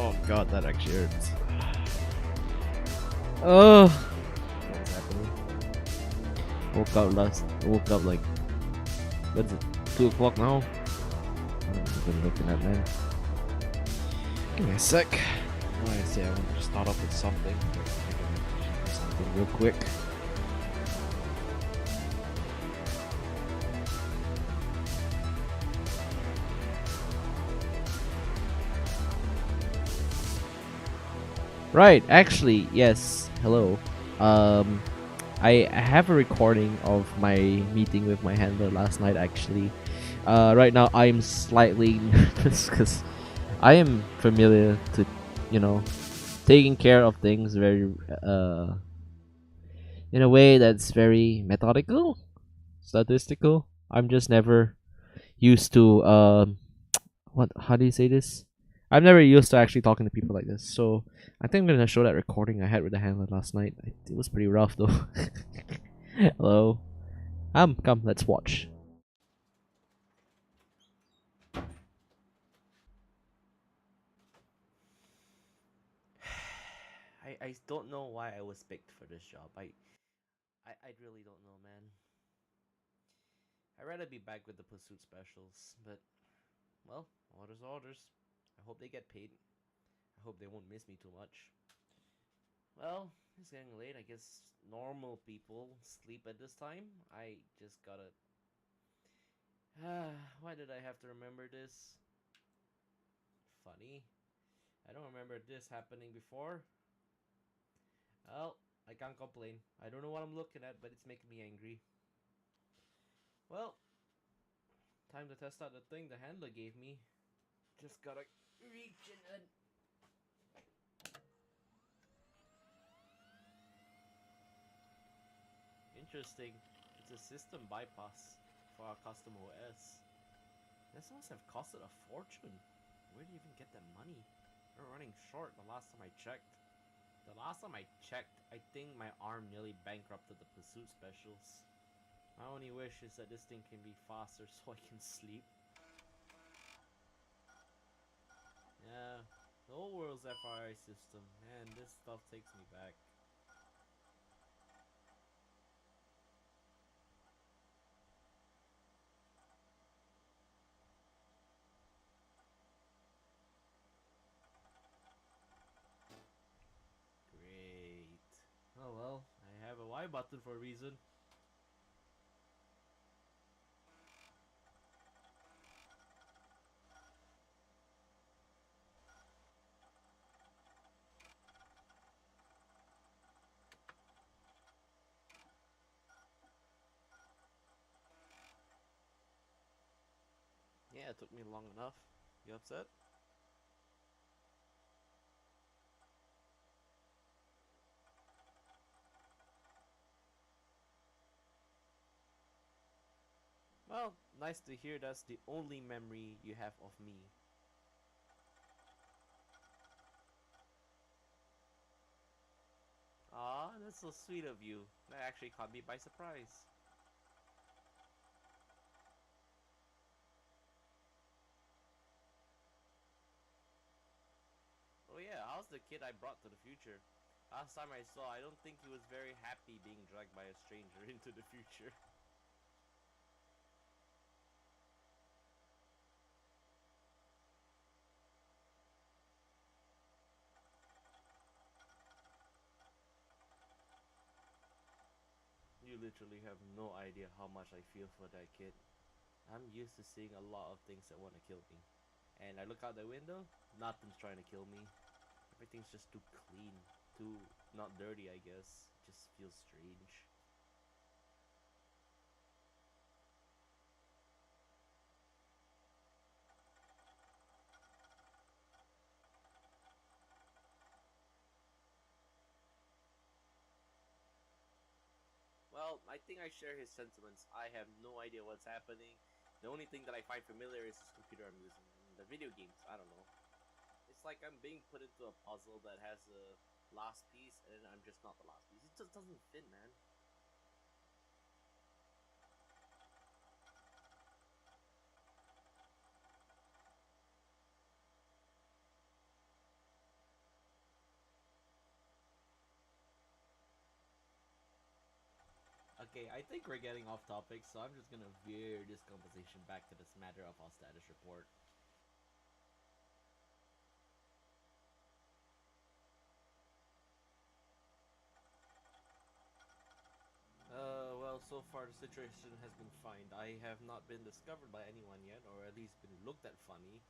Oh god, that actually hurts. Oh, what's happening? Woke up like, what's it? 2 o'clock now. I've been looking at, man. Give me a sec. I say I want to start off with something. Something real quick. Right, actually, yes. Hello. I have a recording of my meeting with my handler last night. Actually, right now I'm slightly nervous because I am familiar to, taking care of things very, in a way that's very methodical, statistical. I'm just never used to what? How do you say this? I'm never used to actually talking to people like this. So I think I'm gonna show that recording I had with the handler last night. It was pretty rough though. Hello. Come, let's watch. I don't know why I was picked for this job. I really don't know, man. I'd rather be back with the pursuit specials, but well, orders are orders. I hope they get paid. I hope they won't miss me too much. Well, it's getting late. I guess normal people sleep at this time. I just gotta. Why did I have to remember this? Funny. I don't remember this happening before. Well, I can't complain. I don't know what I'm looking at, but it's making me angry. Well, time to test out the thing the handler gave me. Just gotta reach in and... Interesting. It's a system bypass for our custom OS. This must have costed a fortune. Where do you even get that money? We're running short the last time I checked. I think my arm nearly bankrupted the pursuit specials. My only wish is that this thing can be faster so I can sleep. Yeah, the whole world's FRI system. Man, this stuff takes me back. Great. Oh well, I have a Y button for a reason. Yeah, it took me long enough. You upset? Well, nice to hear that's the only memory you have of me. Aw, that's so sweet of you. That actually caught me by surprise. Oh yeah, how's the kid I brought to the future? Last time I saw, I don't think he was very happy being dragged by a stranger into the future. You literally have no idea how much I feel for that kid. I'm used to seeing a lot of things that want to kill me. And I look out the window, nothing's trying to kill me. Everything's just too clean, too not dirty, I guess. It just feels strange. Well, I think I share his sentiments. I have no idea what's happening. The only thing that I find familiar is this computer I'm using. The video games, I don't know. It's like I'm being put into a puzzle that has a last piece, and I'm just not the last piece. It just doesn't fit, man. Okay, I think we're getting off topic, so I'm just gonna veer this conversation back to this matter of our status report. Well, so far the situation has been fine. I have not been discovered by anyone yet, or at least been looked at funny.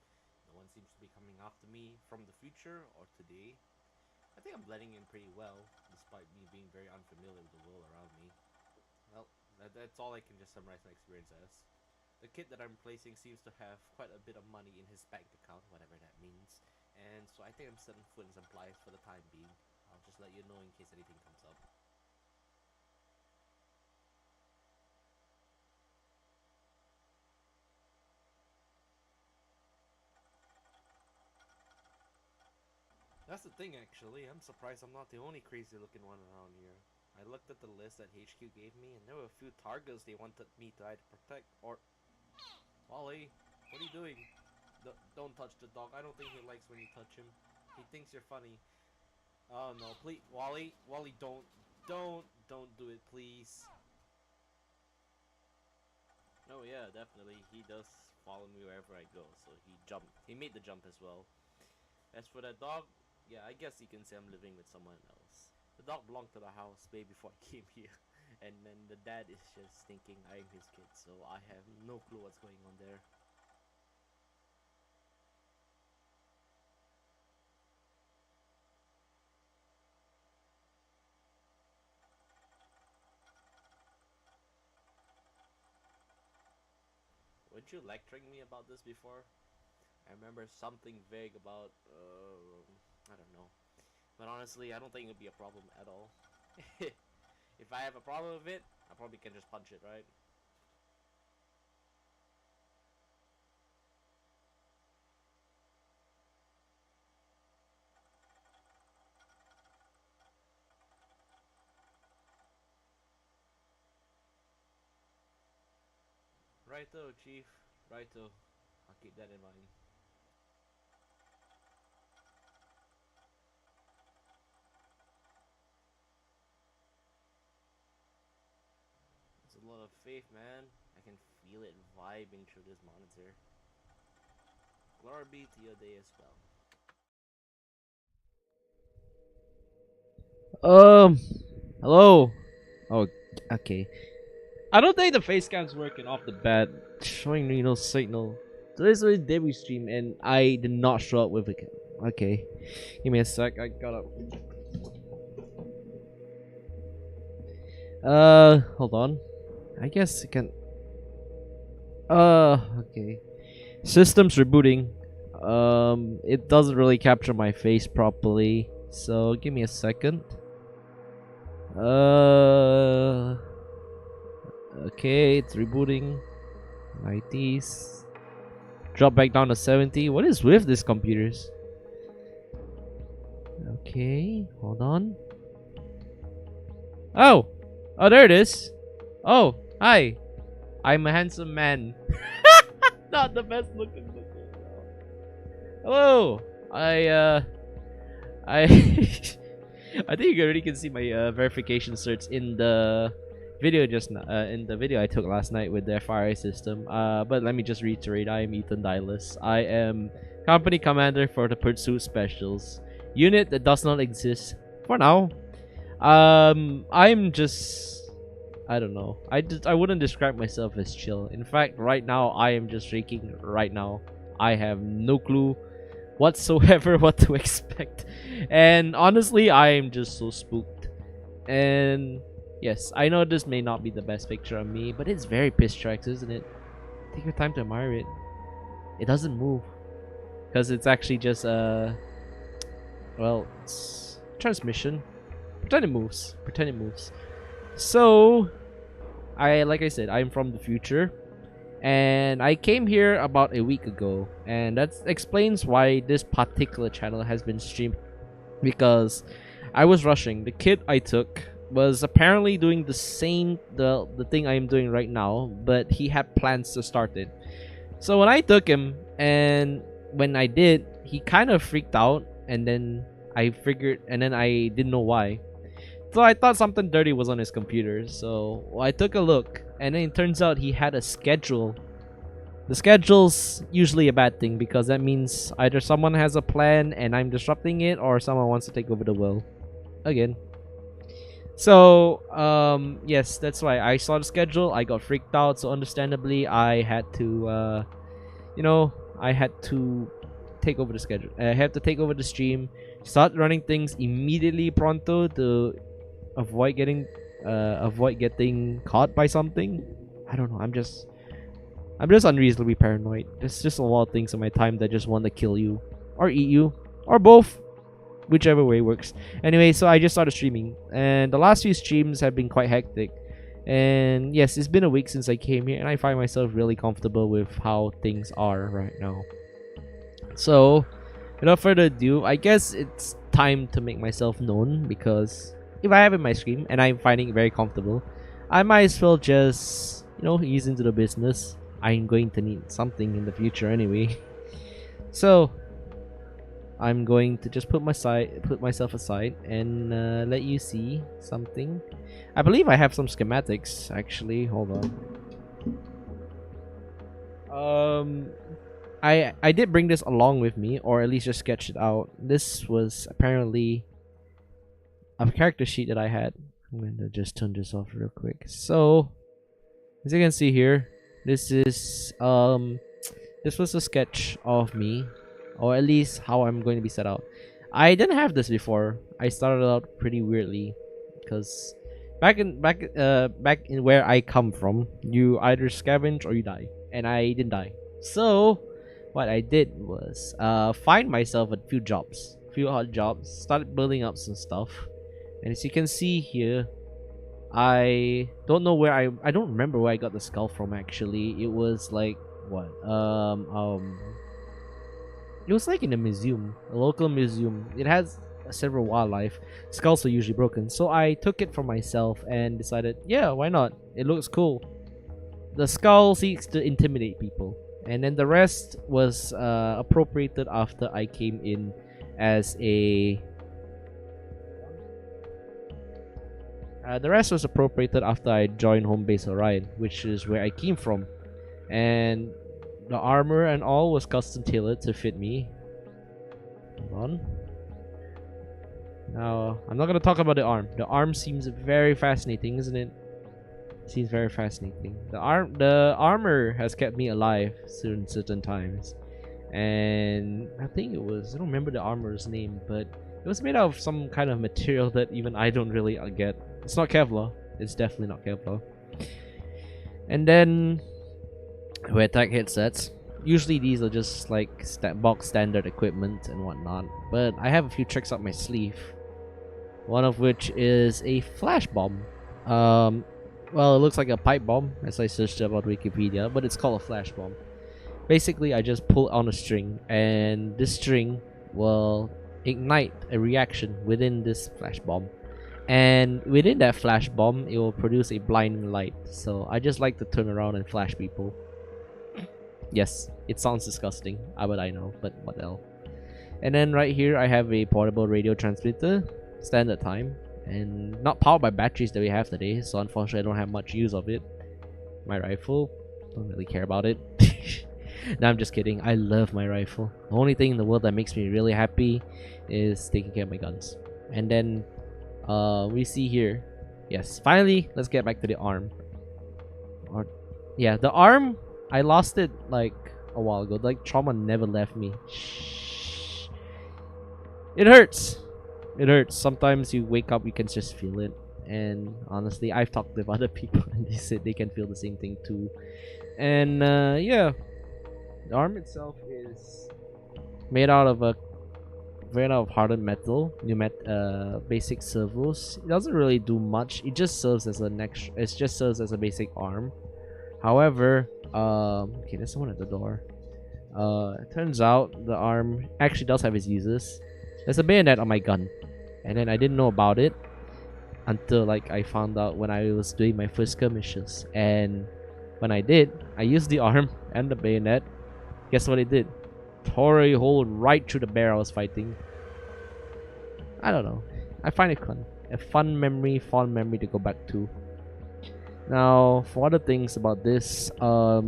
No one seems to be coming after me from the future or today. I think I'm blending in pretty well, despite me being very unfamiliar with the world around me. Well, that's all I can just summarize my experience as. The kid that I'm replacing seems to have quite a bit of money in his bank account, whatever that means. And so I think I'm setting foot in some plies for the time being. I'll just let you know in case anything comes up. That's the thing, actually. I'm surprised I'm not the only crazy looking one around here. I looked at the list that HQ gave me, and there were a few targets they wanted me to either protect or. Wally, what are you doing? Don't touch the dog. I don't think he likes when you touch him. He thinks you're funny. Oh no, please, Wally, Wally, don't do it, please. Oh yeah, definitely. He does follow me wherever I go, so he jumped. He made the jump as well. As for that dog, yeah, I guess you can say I'm living with someone else. The dog belonged to the house way before I came here, and then the dad is just thinking I'm his kid, so I have no clue what's going on there. Weren't you lecturing me about this before? I remember something vague about, I don't know. But honestly, I don't think it'd be a problem at all. If I have a problem with it, I probably can just punch it, right? Righto, Chief. Righto. I'll keep that in mind. It's a lot of faith, man. I can feel it vibing through this monitor. Glory be to your day as well. Hello. Oh, okay. I don't think the face cam's working off the bat, showing me no signal. So this was debut stream, and I did not show up with a. Okay, give me a sec. I gotta. Hold on. I guess I can. Okay. Systems rebooting. It doesn't really capture my face properly, so give me a second. Uh. Okay, it's rebooting. 90s. Drop back down to 70. What is with these computers? Okay, hold on. Oh! Oh, there it is. Oh, hi. I'm a handsome man. Not the best looking. Hello. I I think you already can see my verification certs in the video just in the video I took last night with the FRI system. But let me just reiterate, I am Eiten Dylus. I am company commander for the Pursuit Specials unit that does not exist for now. I'm just, I don't know. I wouldn't describe myself as chill. In fact, right now I am just shaking. Right now, I have no clue whatsoever what to expect, and honestly, I am just so spooked. And yes, I know this may not be the best picture of me, but it's very piss tracks, isn't it? Take your time to admire it. It doesn't move because it's actually just well, it's transmission. Pretend it moves. Pretend it moves. So, like I said, I'm from the future, and I came here about a week ago, and that explains why this particular channel has been streamed, because I was rushing. The kid I took was apparently doing the same the thing I am doing right now, but he had plans to start it. So when I took him, and when I did, he kind of freaked out, and then I figured, and then I didn't know why. So I thought something dirty was on his computer. So I took a look, and then it turns out he had a schedule. The schedule's usually a bad thing because that means either someone has a plan and I'm disrupting it, or someone wants to take over the world. Again. So, yes, that's why I saw the schedule. I got freaked out. So understandably, I had to, I had to take over the schedule. I had to take over the stream, start running things immediately pronto to avoid getting caught by something. I don't know. I'm just unreasonably paranoid. There's just a lot of things in my time that just want to kill you or eat you or both, whichever way works. Anyway, so I just started streaming, and the last few streams have been quite hectic. And yes, it's been a week since I came here, and I find myself really comfortable with how things are right now. So, without further ado, I guess it's time to make myself known, because if I have it in my stream and I'm finding it very comfortable, I might as well just, ease into the business. I'm going to need something in the future anyway. So, I'm going to just put myself aside and let you see something. I believe I have some schematics actually. Hold on. I did bring this along with me, or at least just sketch it out. This was apparently a character sheet that I had. I'm going to just turn this off real quick. So, as you can see here, this was a sketch of me, or at least how I'm going to be set out. I didn't have this before. I started out pretty weirdly, because back in where I come from, you either scavenge or you die, and I didn't die. So what I did was find myself a few odd jobs, started building up some stuff, and as you can see here, I don't know where I don't remember where I got the skull from actually. It was like what? It was like in a museum, a local museum. It has several wildlife. Skulls are usually broken, so I took it for myself and decided, yeah, why not? It looks cool. The skull seeks to intimidate people, and then the rest was appropriated after I came in as a. The rest was appropriated after I joined Home Base Orion, which is where I came from, and the armor and all was custom tailored to fit me. Hold on. Now, I'm not gonna talk about the arm. The arm seems very fascinating, isn't it? Seems very fascinating. The armor has kept me alive certain times, and I think it was, I don't remember the armor's name, but it was made out of some kind of material that even I don't really get. It's not Kevlar. It's definitely not Kevlar. And then we attack headsets. Usually these are just like box standard equipment and whatnot, but I have a few tricks up my sleeve. One of which is a flash bomb. Well, it looks like a pipe bomb as I searched about Wikipedia, but it's called a flash bomb. Basically, I just pull on a string, and this string will ignite a reaction within this flash bomb, and within that flash bomb, it will produce a blinding light. So I just like to turn around and flash people. Yes, it sounds disgusting, but I know, but what the hell. And then right here, I have a portable radio transmitter, standard time, and not powered by batteries that we have today, so unfortunately I don't have much use of it. My rifle, don't really care about it. No, I'm just kidding. I love my rifle. The only thing in the world that makes me really happy is taking care of my guns. And then we see here, yes, finally, let's get back to the arm. Yeah, the arm, I lost it like a while ago. Like, trauma never left me. Shh. It hurts. It hurts. Sometimes you wake up, you can just feel it. And honestly, I've talked with other people and they said they can feel the same thing too. And yeah, the arm itself is made out of hardened metal, basic servos. It doesn't really do much. It just serves as a basic arm. However, okay, there's someone at the door. It turns out the arm actually does have its uses. There's a bayonet on my gun, and then I didn't know about it until like I found out when I was doing my first skirmishes. And when I did, I used the arm and the bayonet. Guess what it did? Tore a hole right through the bear I was fighting. I don't know. I find it fun. A fond memory to go back to. Now, for other things about this, I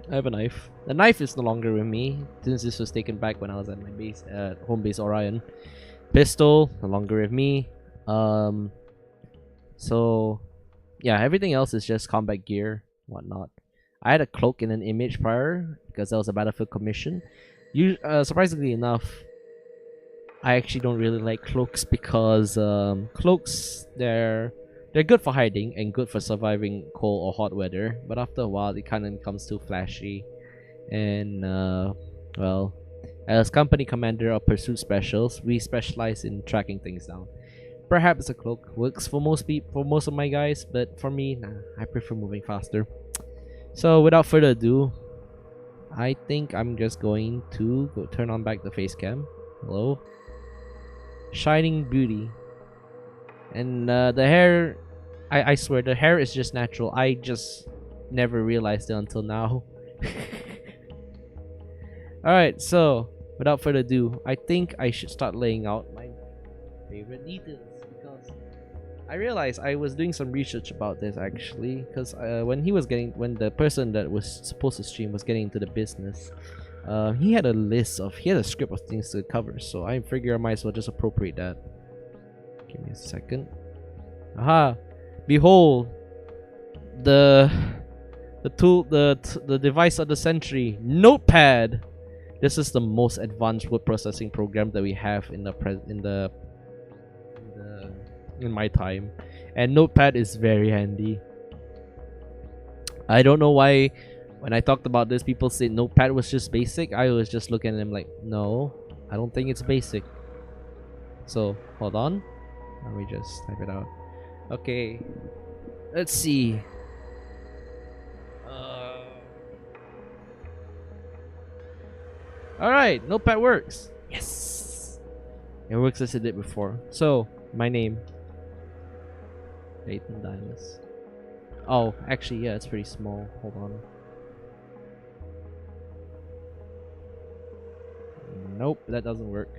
have a knife. The knife is no longer with me since this was taken back when I was at my base at home base Orion. Pistol no longer with me. So yeah, everything else is just combat gear, whatnot. I had a cloak and an image prior because that was a battlefield commission. Surprisingly enough, I actually don't really like cloaks because cloaks they're good for hiding and good for surviving cold or hot weather, but after a while it kind of becomes too flashy. And well, as company commander of pursuit specials, we specialize in tracking things down. Perhaps a cloak works for most people, for most of my guys, but for me, nah, I prefer moving faster. So without further ado, I think I'm just going to go turn on back the face cam. Hello, shining beauty, and the hair. I swear the hair is just natural. I just never realized it until now. Alright, so without further ado, I think I should start laying out my favorite details because I realized I was doing some research about this actually because when the person that was supposed to stream was getting into the business, he had a script of things to cover, so I figure I might as well just appropriate that. Give me a second. Aha! Behold, the device of the century, Notepad. This is the most advanced word processing program that we have in my time, and Notepad is very handy. I don't know why when I talked about this, people said Notepad was just basic. I was just looking at them like, no, I don't think it's basic. So hold on, let me just type it out. Okay, let's see. Alright, Notepad works. Yes! It works as it did before. So, my name. Eiten Dylus. Oh, actually, yeah, it's pretty small. Hold on. Nope, that doesn't work.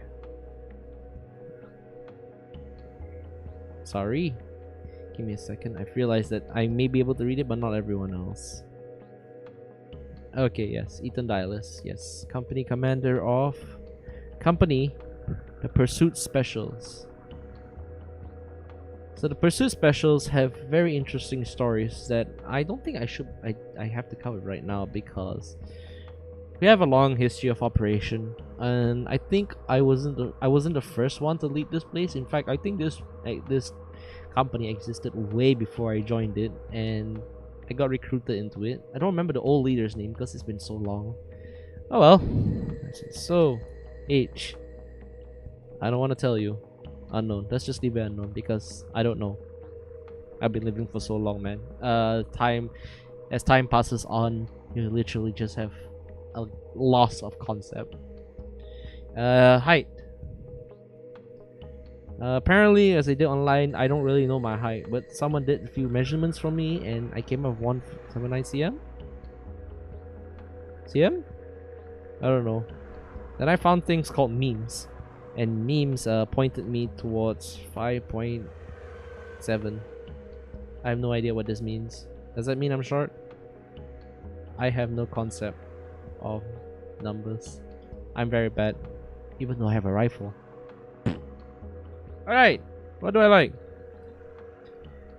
Sorry. Give me a second. I've realized that I may be able to read it, but not everyone else. Okay, yes, Eiten Dylus, yes. Company commander of company, the Pursuit Specials. So the Pursuit Specials have very interesting stories that I don't think I have to cover right now because we have a long history of operation, and I think I wasn't the first one to lead this place. In fact, I think this company existed way before I joined it, and I got recruited into it. I don't remember the old leader's name because it's been so long. Oh well. So, H. I don't want to tell you. Unknown. Let's just leave it unknown because I don't know. I've been living for so long, man. As time passes on, you literally just have a loss of concept. Height. Apparently, as I did online, I don't really know my height, but someone did a few measurements for me, and I came up 179 cm. cm? I don't know. Then I found things called memes, and memes pointed me towards 5.7. I have no idea what this means. Does that mean I'm short? I have no concept of numbers. I'm very bad, even though I have a rifle. Alright, what do I like?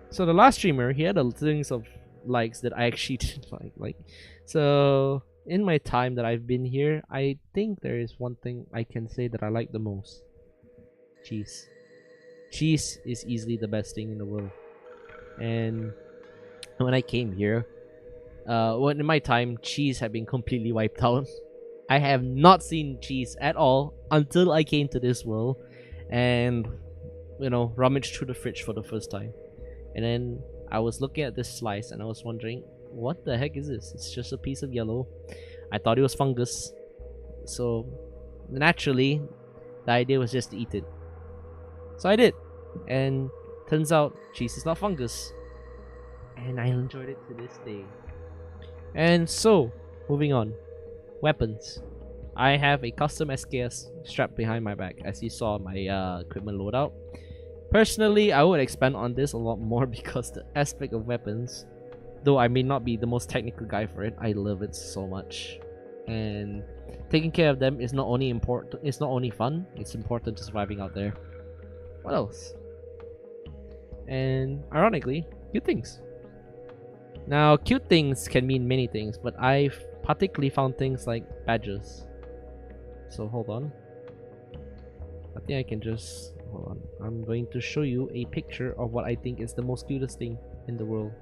So the last streamer, he had a things of likes that I actually didn't like. So in my time that I've been here, I think there is one thing I can say that I like the most. Cheese. Cheese is easily the best thing in the world. And when I came here, when in my time, cheese had been completely wiped out. I have not seen cheese at all until I came to this world, and rummaged through the fridge for the first time. And then I was looking at this slice and I was wondering, what the heck is this? It's just a piece of yellow. I thought it was fungus. So naturally, the idea was just to eat it. So I did. And turns out cheese is not fungus. And I enjoyed it to this day. And so, moving on. Weapons. I have a custom SKS strapped behind my back, as you saw my equipment loadout. Personally, I would expand on this a lot more because the aspect of weapons, though I may not be the most technical guy for it, I love it so much. And taking care of them is not only important, it's not only fun, it's important to surviving out there. What else? And ironically, cute things. Now, cute things can mean many things, but I've particularly found things like badges. So hold on. I think I can just hold on. I'm going to show you a picture of what I think is the most cutest thing in the world.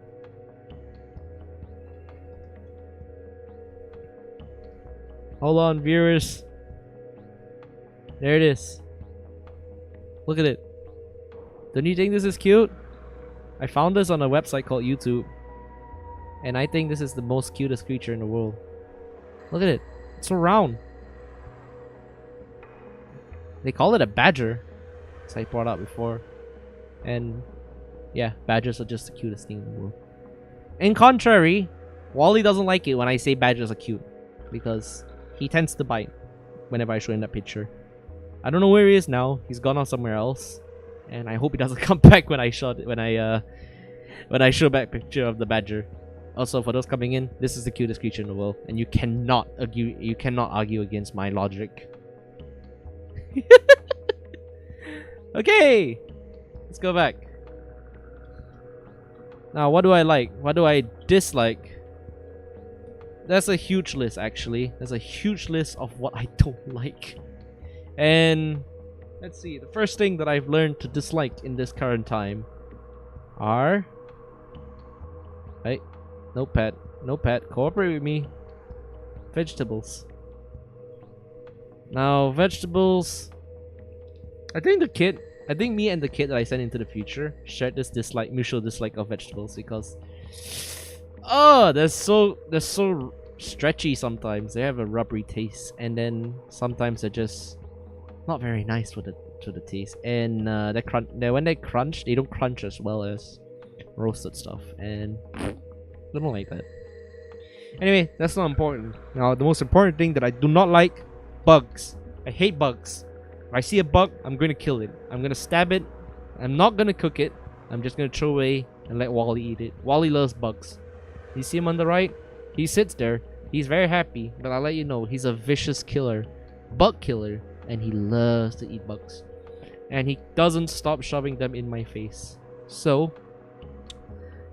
Hold on, viewers. There it is. Look at it. Don't you think this is cute? I found this on a website called YouTube. And I think this is the most cutest creature in the world. Look at it. It's so round. They call it a badger, as I brought up before. And yeah, badgers are just the cutest thing in the world. In contrary, Wally doesn't like it when I say badgers are cute, because he tends to bite whenever I show him that picture. I don't know where he is now. He's gone on somewhere else, and I hope he doesn't come back when I show back picture of the badger. Also, for those coming in, this is the cutest creature in the world, and you cannot argue against my logic. Okay, let's go back. Now, what do I like? What do I dislike? That's a huge list, actually. There's a huge list of what I don't like. And let's see, the first thing that I've learned to dislike in this current time are... Hey, no pet, cooperate with me. Vegetables. Now, vegetables... I think me and the kid that I sent into the future shared this mutual dislike of vegetables because... Oh, they're so stretchy sometimes. They have a rubbery taste, and then sometimes they're just not very nice to the taste. And when they crunch, they don't crunch as well as roasted stuff, and I don't like that. Anyway, that's not important. Now, the most important thing that I do not like: bugs. I hate bugs. If I see a bug, I'm gonna kill it. I'm gonna stab it. I'm not gonna cook it. I'm just gonna throw away and let Wally eat it. Wally loves bugs. You see him on the right? He sits there. He's very happy, but I'll let you know, he's a vicious killer. Bug killer. And he loves to eat bugs. And he doesn't stop shoving them in my face. So,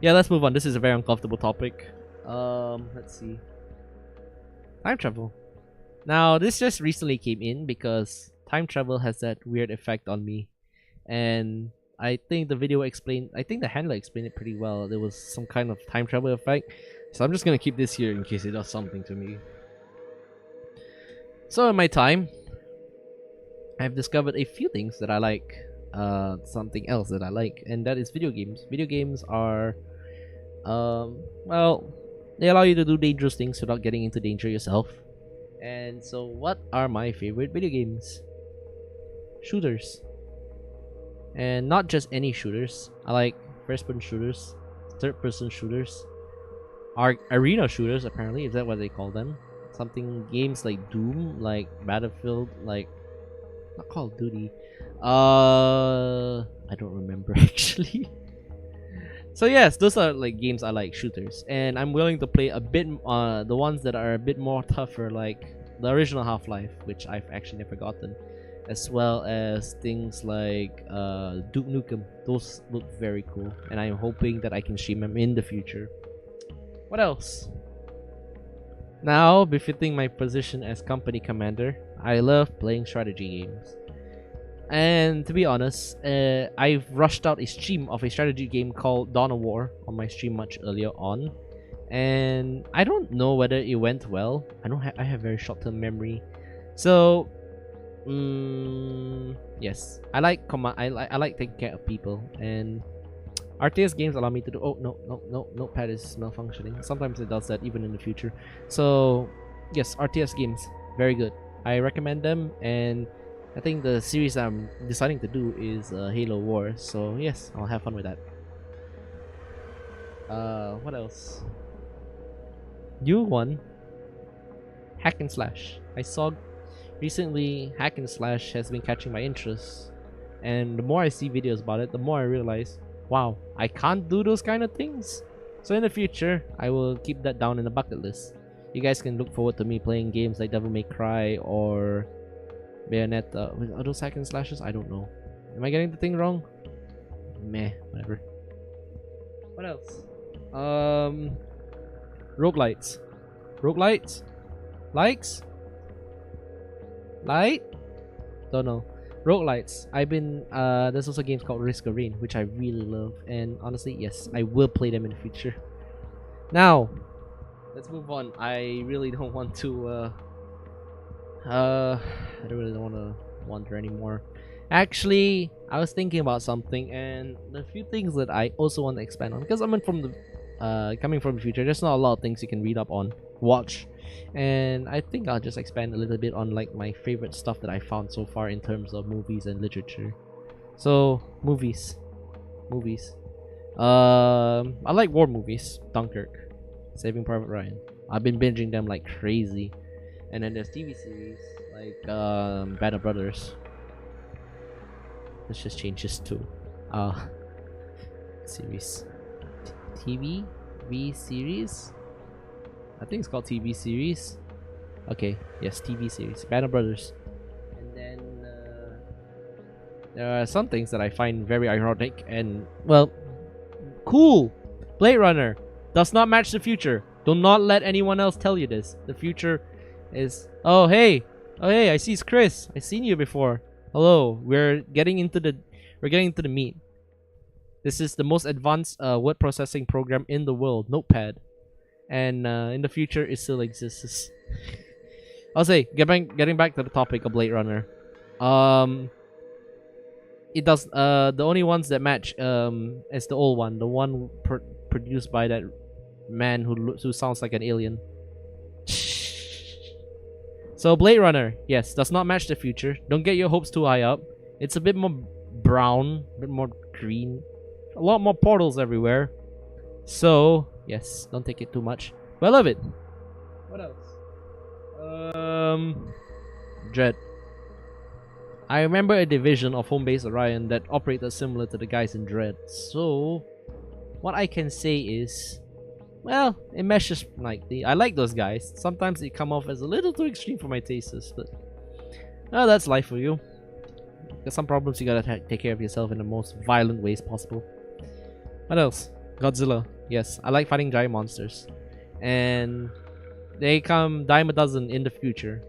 yeah, let's move on. This is a very uncomfortable topic. Let's see. Time travel. Now, this just recently came in because time travel has that weird effect on me. And I think the handler explained it pretty well. There was some kind of time travel effect. So I'm just gonna keep this here in case it does something to me. So in my time, I've discovered a few things that I like. Something else that I like, and that is video games. Video games are, well, they allow you to do dangerous things without getting into danger yourself. And so, what are my favorite video games? Shooters. And not just any shooters. I like first-person shooters, third-person shooters, arena shooters. Apparently, is that what they call them? Games like Doom, like Battlefield, like not Call of Duty. I don't remember actually. So yes, those are like games I like, shooters, and I'm willing to play a bit the ones that are a bit more tougher, like the original Half-Life, which I've actually never gotten, as well as things like Duke Nukem. Those look very cool, and I'm hoping that I can stream them in the future. What else? Now, befitting my position as company commander, I love playing strategy games. And to be honest, I've rushed out a stream of a strategy game called Dawn of War on my stream much earlier on, and I don't know whether it went well. I have very short-term memory, so yes, I like I like taking care of people, and RTS games allow me to do. Oh no, notepad is malfunctioning. Sometimes it does that even in the future. So yes, RTS games, very good. I recommend them, and I think the series I'm deciding to do is Halo Wars, so yes, I'll have fun with that. What else? New one. hack and slash. I saw recently hack and slash has been catching my interest, and the more I see videos about it, the more I realize, wow, I can't do those kind of things. So in the future, I will keep that down in the bucket list. You guys can look forward to me playing games like Devil May Cry or Bayonetta. Are those hack and slashes? I don't know. Am I getting the thing wrong? Meh, whatever. What else? Roguelites. Roguelites? Likes? Light? Don't know. Roguelites. I've been there's also games called Risk of Rain, which I really love, and honestly, yes, I will play them in the future. Now, let's move on. I really don't want to I really don't want to wander anymore. Actually, I was thinking about something, and the few things that I also want to expand on, because I'm from the coming from the future, there's not a lot of things you can read up on, watch, and I think I'll just expand a little bit on like my favorite stuff that I found so far in terms of movies and literature. So movies. I like war movies. Dunkirk, Saving Private Ryan. I've been binging them like crazy. And then there's TV series like Band of Brothers. Let's just change this to series. TV series. I think it's called TV series. Okay, yes, TV series. Band of Brothers. And then there are some things that I find very ironic and, well, cool. Blade Runner does not match the future. Do not let anyone else tell you this. The future is... Oh hey, I see it's Chris. I've seen you before. Hello. We're getting into the meat. This is the most advanced word processing program in the world, Notepad, and in the future it still exists. I'll say, getting back to the topic of Blade Runner. It does the only ones that match is the old one, the one produced by that man who sounds like an alien. So Blade Runner, yes, does not match the future. Don't get your hopes too high up. It's a bit more brown, a bit more green, a lot more portals everywhere. So yes, don't take it too much. But I love it. What else? Dread. I remember a division of Home Base Orion that operated similar to the guys in Dread. So what I can say is, well, it meshes nicely. I like those guys. Sometimes they come off as a little too extreme for my tastes, but that's life for you. There's some problems you gotta take care of yourself in the most violent ways possible. What else? Godzilla. Yes, I like fighting giant monsters, and they come dime a dozen in the future.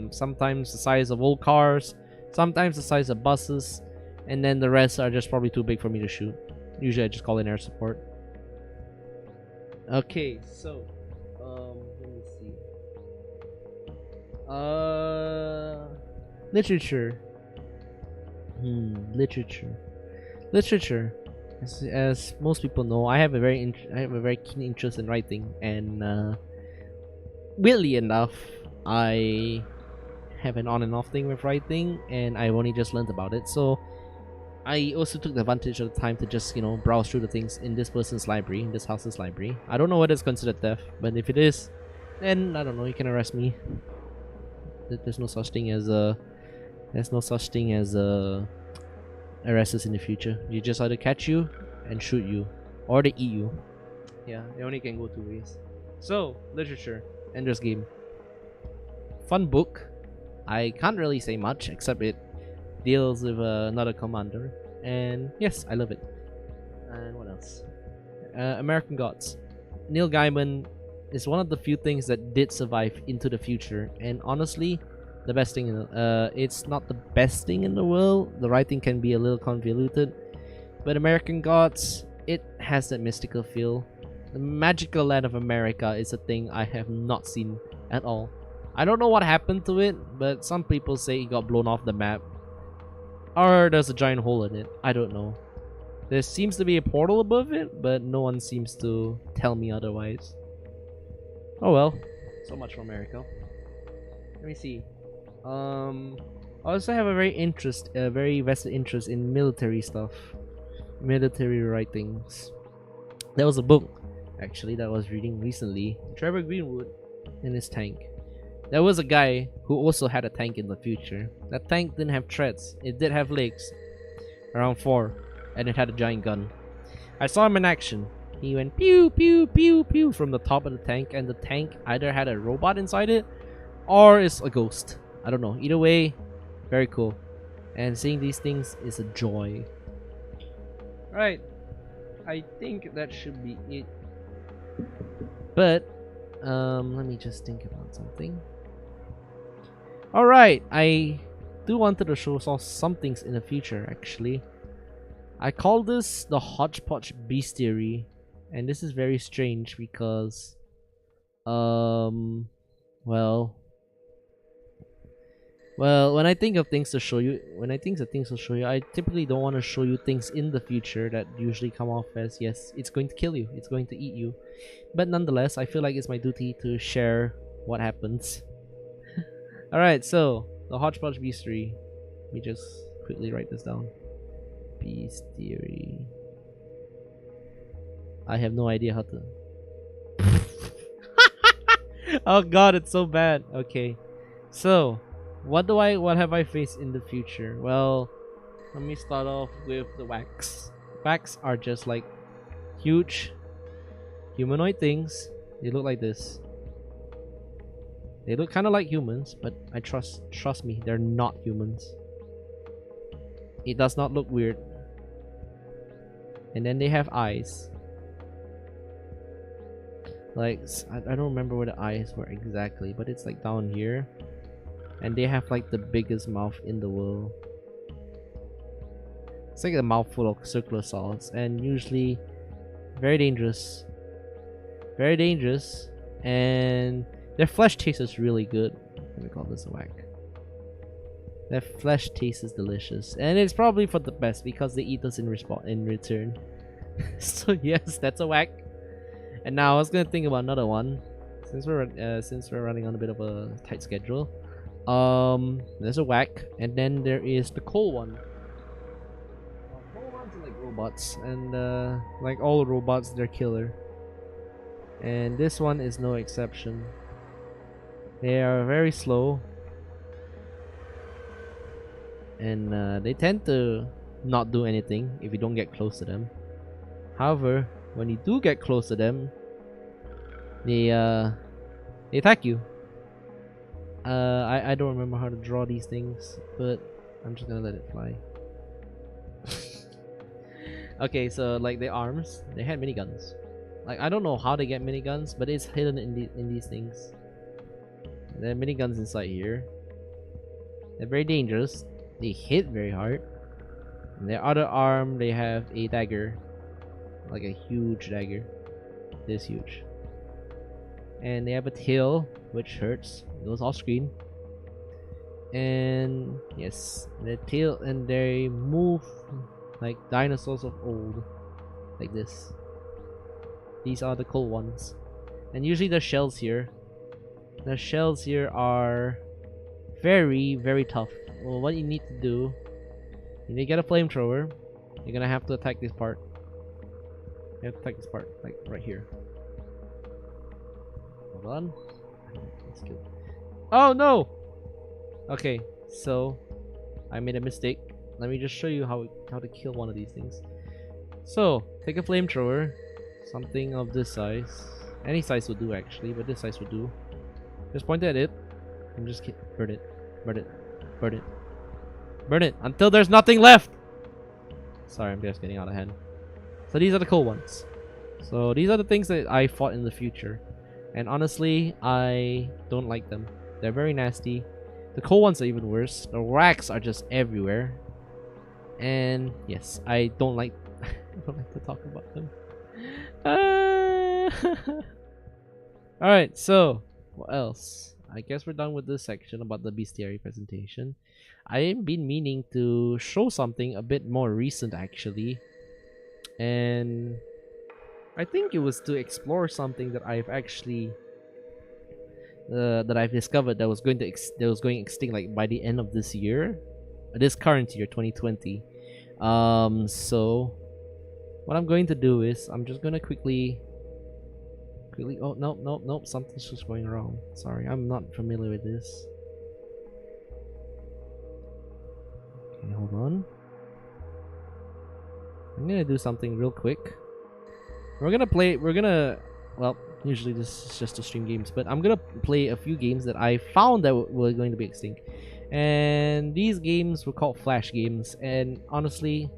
Sometimes the size of old cars, sometimes the size of buses, and then the rest are just probably too big for me to shoot. Usually I just call in air support. Okay, so let me see. Literature. Literature. As most people know, I have a very keen interest in writing, and weirdly enough, I have an on and off thing with writing, and I've only just learned about it. So I also took the advantage of the time to just, browse through the things in this person's library, in this house's library. I don't know whether it's considered theft, but if it is, then I don't know, you can arrest me. There's no such thing as arrest us in the future. You just either catch you and shoot you, or they eat you. Yeah, they only can go two ways. So, literature, Ender's Game. Fun book. I can't really say much except it deals with another commander, and yes, I love it. And what else? American Gods. Neil Gaiman is one of the few things that did survive into the future, and honestly, the best thing it's not the best thing in the world. The writing can be a little convoluted, but American Gods, it has that mystical feel. The magical land of America is a thing I have not seen at all. I don't know what happened to it, but some people say it got blown off the map, or there's a giant hole in it. I don't know. There seems to be a portal above it, but no one seems to tell me otherwise. Oh well, so much for America. Let me see. I also have a very vested interest in military stuff, military writings. There was a book actually that I was reading recently. Trevor Greenwood in his tank. There was a guy who also had a tank in the future. That tank didn't have treads. It did have legs, around 4, and it had a giant gun. I saw him in action. He went pew pew pew pew from the top of the tank, and the tank either had a robot inside it or is a ghost. I don't know. Either way, very cool. And seeing these things is a joy. Right. I think that should be it. But let me just think about something. Alright, I do wanted to show off some things in the future actually. I call this the hodgepodge bestiary, and this is very strange because well, when I think of things to show you, I typically don't want to show you things in the future that usually come off as, yes, it's going to kill you, it's going to eat you. But nonetheless, I feel like it's my duty to share what happens. Alright, so, the hodgepodge bestiary. Let me just quickly write this down. Bestiary. I have no idea how to... Oh god, it's so bad. Okay. So, what have I faced in the future? Well, let me start off with the wax. Wax are just like huge humanoid things. They look like this. They look kind of like humans, but I trust me, they're not humans. It does not look weird. And then they have eyes. Like, I don't remember where the eyes were exactly, but it's like down here. And they have like the biggest mouth in the world. It's like a mouthful of circular saws, and usually very dangerous. Very dangerous, and their flesh tastes really good. Let me call this a whack. Their flesh tastes delicious, and it's probably for the best because they eat us in return. So yes, that's a whack. And now I was gonna think about another one, since we're running on a bit of a tight schedule. There's a whack, and then there is the coal one. Coal ones are like robots, and like all robots, they're killer. And this one is no exception. They are very slow, and they tend to not do anything if you don't get close to them. However, when you do get close to them, they attack you. I don't remember how to draw these things, but I'm just gonna let it fly. Okay, so like the arms, they had miniguns. Like, I don't know how they get miniguns, but it's hidden in these things. There are miniguns inside here. They're very dangerous. They hit very hard. And their other arm, they have a dagger, like a huge dagger, this huge. And they have a tail, which hurts. It goes off screen. And yes, their tail, and they move like dinosaurs of old, like this. These are the cool ones. And usually the shells here are very, very tough. Well, what you need to do, you need to get a flamethrower. You're gonna have to attack this part. You have to attack this part, like right here. Hold on. Let's kill. Oh no! Okay, so I made a mistake. Let me just show you how to kill one of these things. So take a flamethrower, something of this size. Any size will do actually, but this size will do. Just point at it and just burn it, burn it, burn it, burn it until there's nothing left. Sorry, I'm just getting out of hand. So these are the cool ones. So these are the things that I fought in the future, and honestly, I don't like them. They're very nasty. The cool ones are even worse. The racks are just everywhere, and yes, I don't like. I don't like to talk about them. Alright, so what else? I guess we're done with this section about the bestiary presentation. I've been meaning to show something a bit more recent actually, and I think it was to explore something that I've actually that I've discovered that was going extinct like by the end of this year, this current year, 2020. So what I'm going to do is I'm just gonna quickly Really? Oh, nope, nope, nope. Something's just going wrong. Sorry, I'm not familiar with this. Okay, hold on. I'm gonna do something real quick. Well, usually this is just to stream games, but I'm gonna play a few games that I found that were going to be extinct. And these games were called Flash games, and honestly,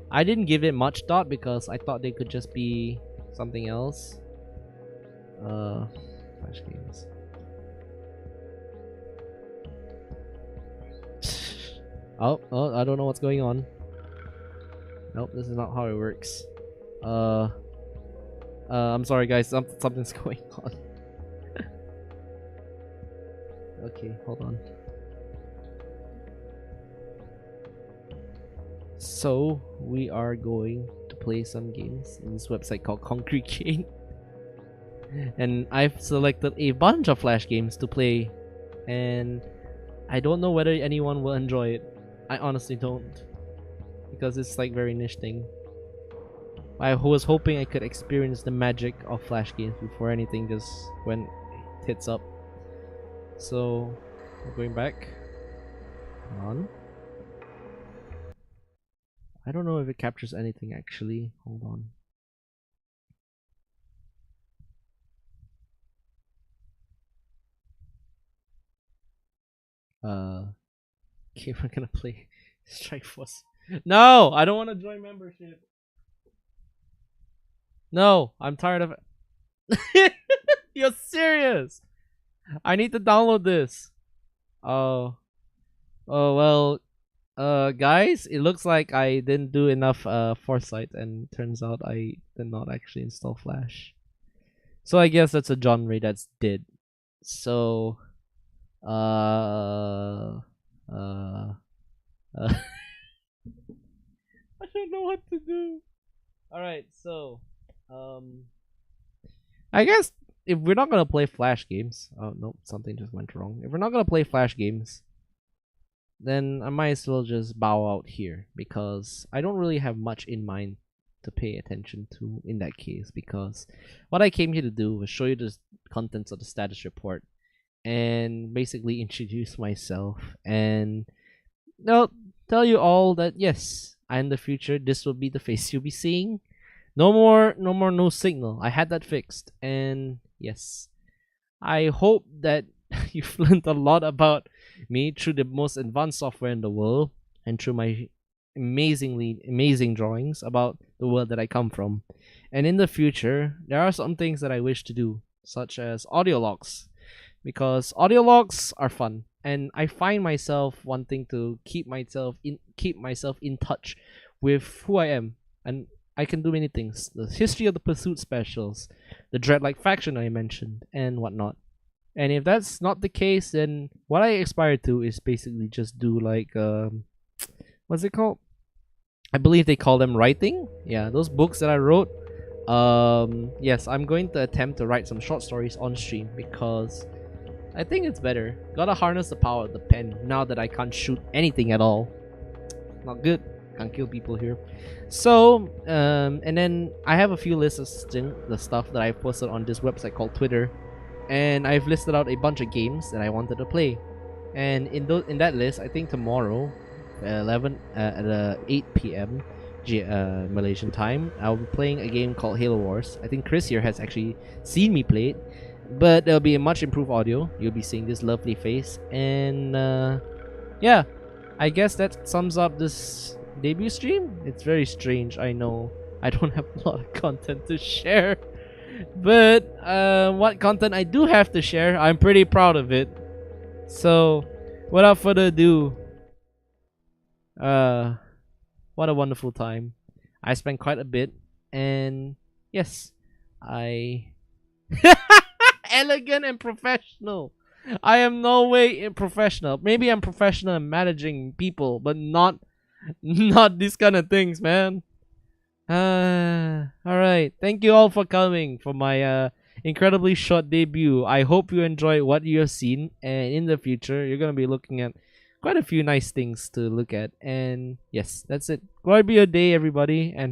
I didn't give it much thought because I thought they could just be something else. Flash games. Oh, I don't know what's going on. Nope, this is not how it works. I'm sorry guys, something's going on. Okay, hold on. So, we are going to play some games in this website called Concrete Game. And I've selected a bunch of Flash games to play. And I don't know whether anyone will enjoy it. I honestly don't. Because it's like very niche thing. I was hoping I could experience the magic of Flash games before anything just went tits up. So, we're going back. Hold on. I don't know if it captures anything actually. Hold on. Okay, we're gonna play Strike Force. No, I don't want to join membership. No, I'm tired of it. You're serious? I need to download this. Oh, well. Guys, it looks like I didn't do enough foresight, and turns out I did not actually install Flash. So I guess that's a genre that's dead. So, uh, I don't know what to do. All right, so, I guess if we're not gonna play Flash games, oh no, something just went wrong. If we're not gonna play Flash games, then I might as well just bow out here because I don't really have much in mind to pay attention to in that case, because what I came here to do was show you the contents of the status report and basically introduce myself and tell you all that yes, in the future this will be the face you'll be seeing. No more no signal. I had that fixed, and yes, I hope that you've learned a lot about me through the most advanced software in the world and through my amazing drawings about the world that I come from. And in the future, there are some things that I wish to do, such as audio logs, because audio logs are fun, and I find myself wanting to keep myself in touch with who I am, and I can do many things. The history of the Pursuit specials, the Dreadlike faction I mentioned, and whatnot. And if that's not the case, then what I aspire to is basically just do like what's it called? I believe they call them writing. Yeah, those books that I wrote. Yes, I'm going to attempt to write some short stories on stream because I think it's better. Gotta harness the power of the pen now that I can't shoot anything at all. Not good. Can't kill people here. So, and then I have a few lists of the stuff that I posted on this website called Twitter. And I've listed out a bunch of games that I wanted to play, and in that list, I think tomorrow, 8 p.m. Malaysian time, I'll be playing a game called Halo Wars. I think Chris here has actually seen me play it, but there'll be a much improved audio. You'll be seeing this lovely face, and yeah, I guess that sums up this debut stream. It's very strange, I know. I don't have a lot of content to share. But what content I do have to share, I'm pretty proud of it. So, without further ado, what a wonderful time. I spent quite a bit, and yes, I elegant and professional. I am no way professional. Maybe I'm professional in managing people, but not these kind of things, man. Alright. Thank you all for coming for my incredibly short debut. I hope you enjoy what you have seen, and in the future you're gonna be looking at quite a few nice things to look at. And yes, that's it. Glory be your day, everybody, and have